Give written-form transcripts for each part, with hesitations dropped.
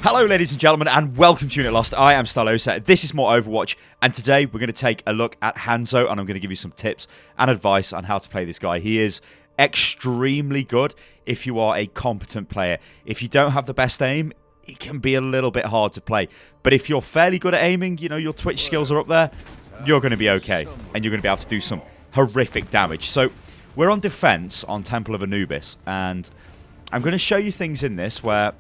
Hello ladies and gentlemen and welcome to Unit Lost. I am Stylosa, this is more Overwatch, and today we're going to take a look at Hanzo and I'm going to give you some tips and advice on how to play this guy. He is extremely good if you are a competent player. If you don't have the best aim, it can be a little bit hard to play. But if you're fairly good at aiming, you know, your Twitch skills are up there, you're going to be okay. And you're going to be able to do some horrific damage. So we're on defense on Temple of Anubis, and I'm going to show you things in this where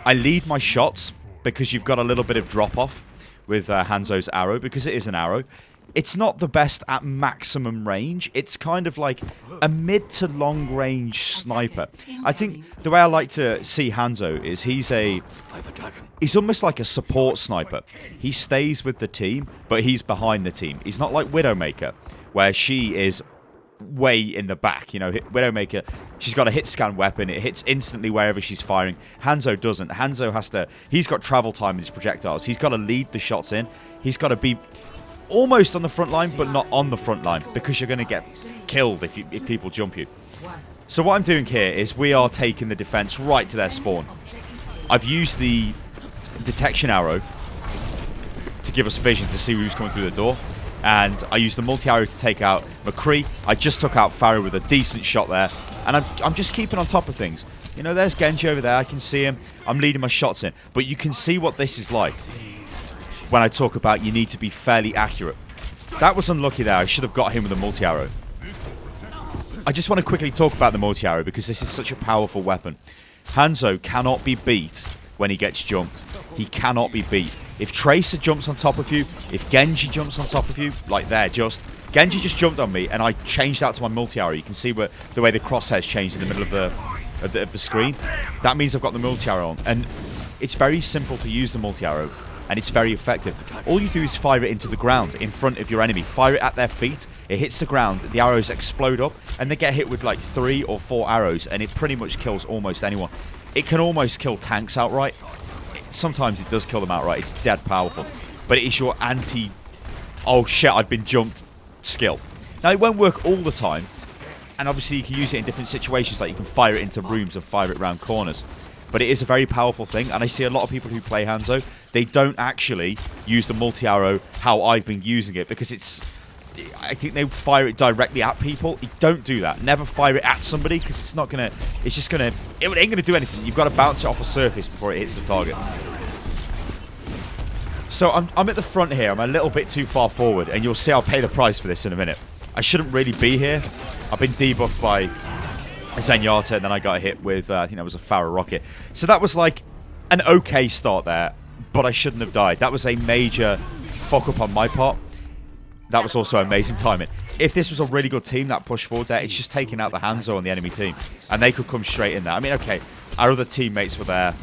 I lead my shots because you've got a little bit of drop-off with Hanzo's arrow, because it is an arrow. It's not the best at maximum range. It's kind of like a mid to long range sniper. I think the way I like to see Hanzo is he's almost like a support sniper. He stays with the team, but he's behind the team. He's not like Widowmaker, where she is way in the back. You know, Widowmaker, she's got a hit scan weapon. It hits instantly wherever she's firing. Hanzo doesn't. Hanzo he's got travel time in his projectiles. He's got to lead the shots in. He's got to be almost on the front line, but not on the front line, because you're going to get killed if people jump you. So what I'm doing here is we are taking the defense right to their spawn. I've used the detection arrow to give us vision to see who's coming through the door. And I used the multi-arrow to take out McCree. I just took out Farah with a decent shot there. And I'm just keeping on top of things. You know, there's Genji over there. I can see him. I'm leading my shots in. But you can see what this is like when I talk about you need to be fairly accurate. That was unlucky there. I should have got him with a multi-arrow. I just want to quickly talk about the multi-arrow because this is such a powerful weapon. Hanzo cannot be beat when he gets jumped. He cannot be beat. If Tracer jumps on top of you, if Genji jumps on top of you, like there, Genji just jumped on me and I changed that to my multi-arrow. You can see the way the crosshairs changed in the middle of the screen. That means I've got the multi-arrow on. And it's very simple to use the multi-arrow, and it's very effective. All you do is fire it into the ground in front of your enemy. Fire it at their feet. It hits the ground. The arrows explode up, and they get hit with like 3 or 4 arrows, and it pretty much kills almost anyone. It can almost kill tanks outright. Sometimes it does kill them outright. It's dead powerful. But it is your anti, oh shit, I've been jumped skill. Now, it won't work all the time. And obviously, you can use it in different situations. Like you can fire it into rooms and fire it around corners. But it is a very powerful thing. And I see a lot of people who play Hanzo, they don't actually use the multi-arrow how I've been using it. Because I think they fire it directly at people. You don't do that. Never fire it at somebody, because it's not gonna. It's just gonna. It ain't gonna do anything. You've got to bounce it off a surface before it hits the target. So I'm at the front here. I'm a little bit too far forward, and you'll see I'll pay the price for this in a minute. I shouldn't really be here. I've been debuffed by Zenyatta, and then I got hit with I think that was a Farah rocket. So that was like an okay start there, but I shouldn't have died. That was a major fuck up on my part. That was also amazing timing. If this was a really good team that pushed forward there, it's just taking out the Hanzo on the enemy team. And they could come straight in there. I mean, okay, our other teammates were there.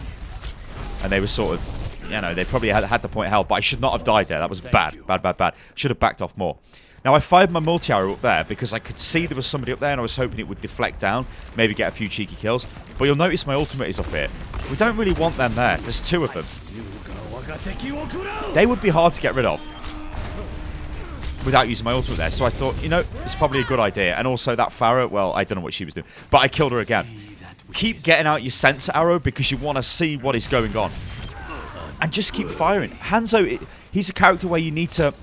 And they were sort of, you know, they probably had the point held. But I should not have died there. That was bad. Bad. Should have backed off more. Now, I fired my multi-arrow up there because I could see there was somebody up there. And I was hoping it would deflect down. Maybe get a few cheeky kills. But you'll notice my ultimate is up here. We don't really want them there. There's 2 of them. They would be hard to get rid of without using my ultimate there. So I thought, you know, it's probably a good idea. And also that Farah, well, I don't know what she was doing, but I killed her again. Keep getting out your sensor arrow because you want to see what is going on. And just keep firing. Hanzo, he's a character where you need to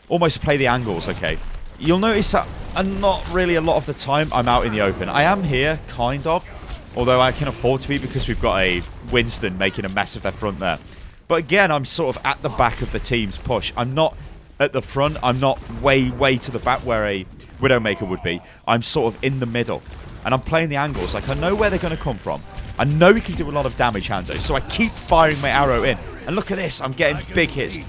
almost play the angles, okay? You'll notice that not really a lot of the time I'm out in the open. I am here, kind of, although I can afford to be because we've got a Winston making a mess of their front there. But again, I'm sort of at the back of the team's push. I'm not at the front. I'm not way to the back where a Widowmaker would be. I'm sort of in the middle. And I'm playing the angles. Like, I know where they're going to come from. I know he can do a lot of damage, Hanzo. So I keep firing my arrow in. And look at this. I'm getting big hits. And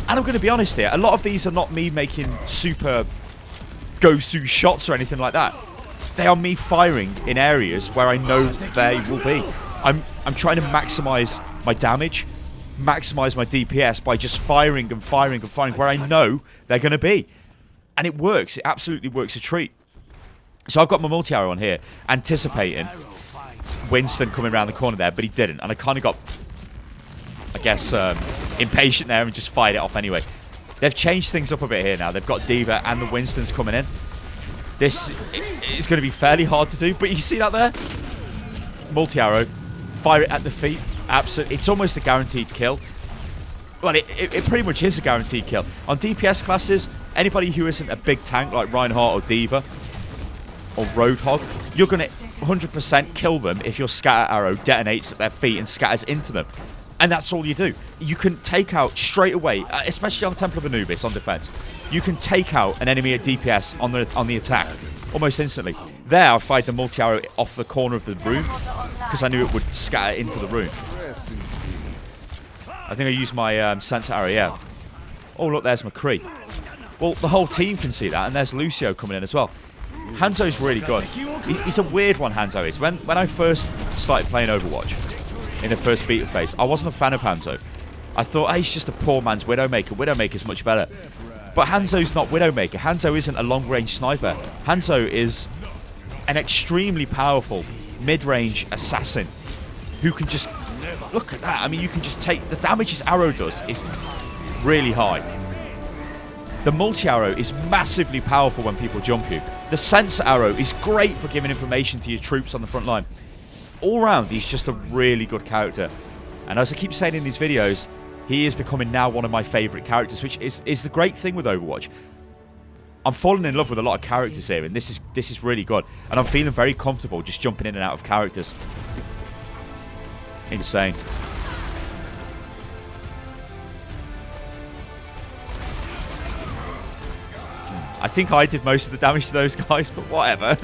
I'm going to be honest here. A lot of these are not me making super go-to shots or anything like that. They are me firing in areas where I know they will be. I'm trying to maximize my damage, maximize my DPS by just firing where I know they're going to be. And it works. It absolutely works a treat. So I've got my multi-arrow on here, anticipating Winston coming around the corner there, but he didn't. And I kind of got, I guess, impatient there and just fired it off anyway. They've changed things up a bit here now. They've got D.Va and the Winstons coming in. This is going to be fairly hard to do, but you see that there? Multi-arrow, fire it at the feet. Absolutely, it's almost a guaranteed kill. Well, it pretty much is a guaranteed kill. On DPS classes, anybody who isn't a big tank like Reinhardt or Diva or Roadhog, you're going to 100% kill them if your scatter arrow detonates at their feet and scatters into them. And that's all you do. You can take out straight away, especially on the Temple of Anubis on defense. You can take out an enemy at DPS on the attack almost instantly. There, I fired the multi-arrow off the corner of the room because I knew it would scatter into the room. I think I used my sensor arrow, yeah. Oh, look, there's McCree. Well, the whole team can see that, and there's Lucio coming in as well. Hanzo's really good. He's a weird one, Hanzo is. When I first started playing Overwatch, in the first beta phase, I wasn't a fan of Hanzo. I thought, hey, he's just a poor man's Widowmaker. Widowmaker's much better. But Hanzo's not Widowmaker. Hanzo isn't a long-range sniper. Hanzo is an extremely powerful mid-range assassin who can just... Look at that. I mean, you can just take... The damage his arrow does is really high. The multi-arrow is massively powerful when people jump you. The sensor arrow is great for giving information to your troops on the front line. All round, he's just a really good character. And as I keep saying in these videos, he is becoming now one of my favourite characters, which is the great thing with Overwatch. I'm falling in love with a lot of characters here, and this is really good. And I'm feeling very comfortable just jumping in and out of characters. Insane. I think I did most of the damage to those guys, but whatever.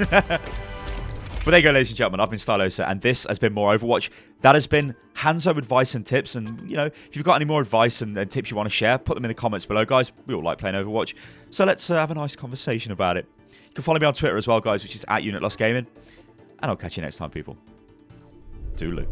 But there you go, ladies and gentlemen. I've been Stylosa, and this has been more Overwatch. That has been Hanzo advice and tips. And, you know, if you've got any more advice and tips you want to share, put them in the comments below, guys. We all like playing Overwatch. So let's have a nice conversation about it. You can follow me on Twitter as well, guys, which is @UnitLostGaming. And I'll catch you next time, people. Toodaloo.